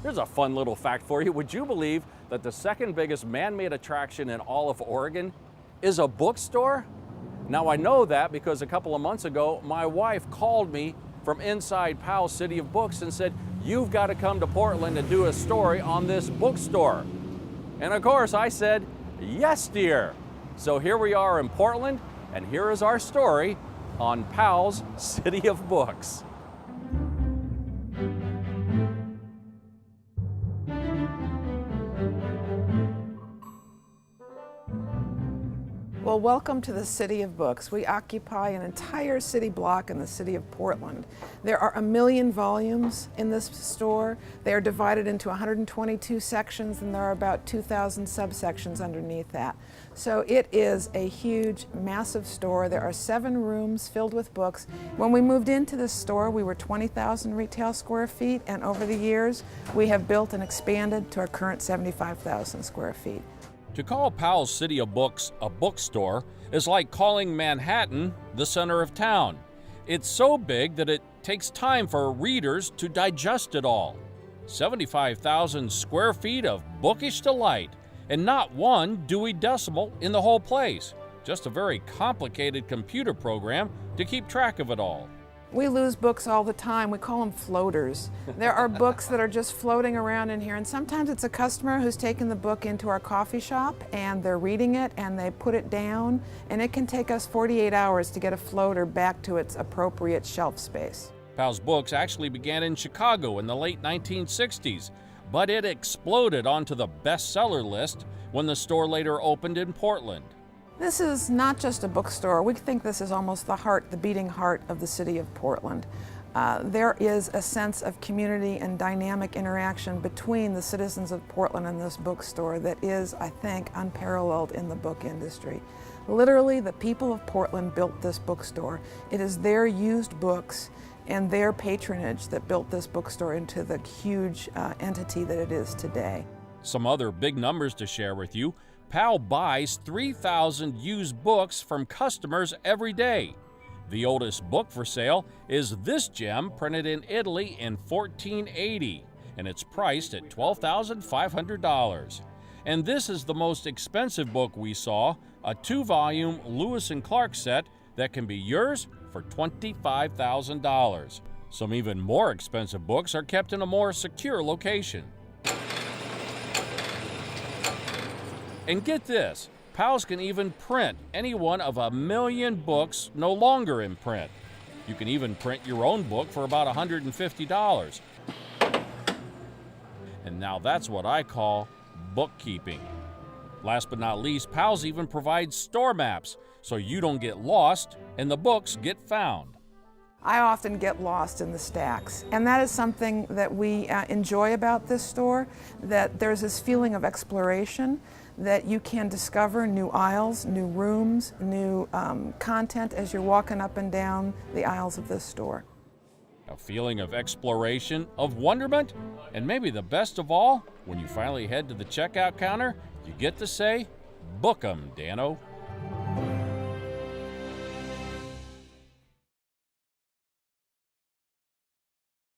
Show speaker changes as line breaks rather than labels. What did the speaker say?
Here's a fun little fact for you. Would you believe that the second biggest man-made attraction in all of Oregon is a bookstore? Now I know that because a couple of months ago, my wife called me from inside Powell's City of Books and said, "You've got to come to Portland and do a story on this bookstore." And of course I said, "Yes, dear." So here we are in Portland, and here is our story on Powell's City of Books.
Well, welcome to the City of Books. We occupy an entire city block in the city of Portland. There are 1 million volumes in this store. They are divided into 122 sections, and there are about 2,000 subsections underneath that. So it is a huge, massive store. There are 7 rooms filled with books. When we moved into this store, we were 20,000 retail square feet, and over the years, we have built and expanded to our current 75,000 square feet.
To call Powell's City of Books a bookstore is like calling Manhattan the center of town. It's so big that it takes time for readers to digest it all. 75,000 square feet of bookish delight, and not one Dewey Decimal in the whole place. Just a very complicated computer program to keep track of it all.
We lose books all the time. We call them floaters. There are books that are just floating around in here, and sometimes it's a customer who's taken the book into our coffee shop and they're reading it and they put it down, and it can take us 48 hours to get a floater back to its appropriate shelf space.
Powell's Books actually began in Chicago in the late 1960s, but it exploded onto the bestseller list when the store later opened in Portland.
This is not just a bookstore. We think this is almost the heart, the beating heart of the city of Portland. There is a sense of community and dynamic interaction between the citizens of Portland and this bookstore that is, I think, unparalleled in the book industry. Literally, the people of Portland built this bookstore. It is their used books and their patronage that built this bookstore into the huge entity that it is today.
Some other big numbers to share with you. Powell buys 3,000 used books from customers every day. The oldest book for sale is this gem printed in Italy in 1480, and it's priced at $12,500. And this is the most expensive book we saw, a 2-volume Lewis and Clark set that can be yours for $25,000. Some even more expensive books are kept in a more secure location. And get this, Powell's can even print any one of 1 million books no longer in print. You can even print your own book for about $150. And now that's what I call bookkeeping. Last but not least, Powell's even provides store maps so you don't get lost and the books get found.
I often get lost in the stacks, and that is something that we enjoy about this store, that there's this feeling of exploration, that you can discover new aisles, new rooms, new content as you're walking up and down the aisles of this store.
A feeling of exploration, of wonderment, and maybe the best of all, when you finally head to the checkout counter, you get to say, "Book 'em, Dano."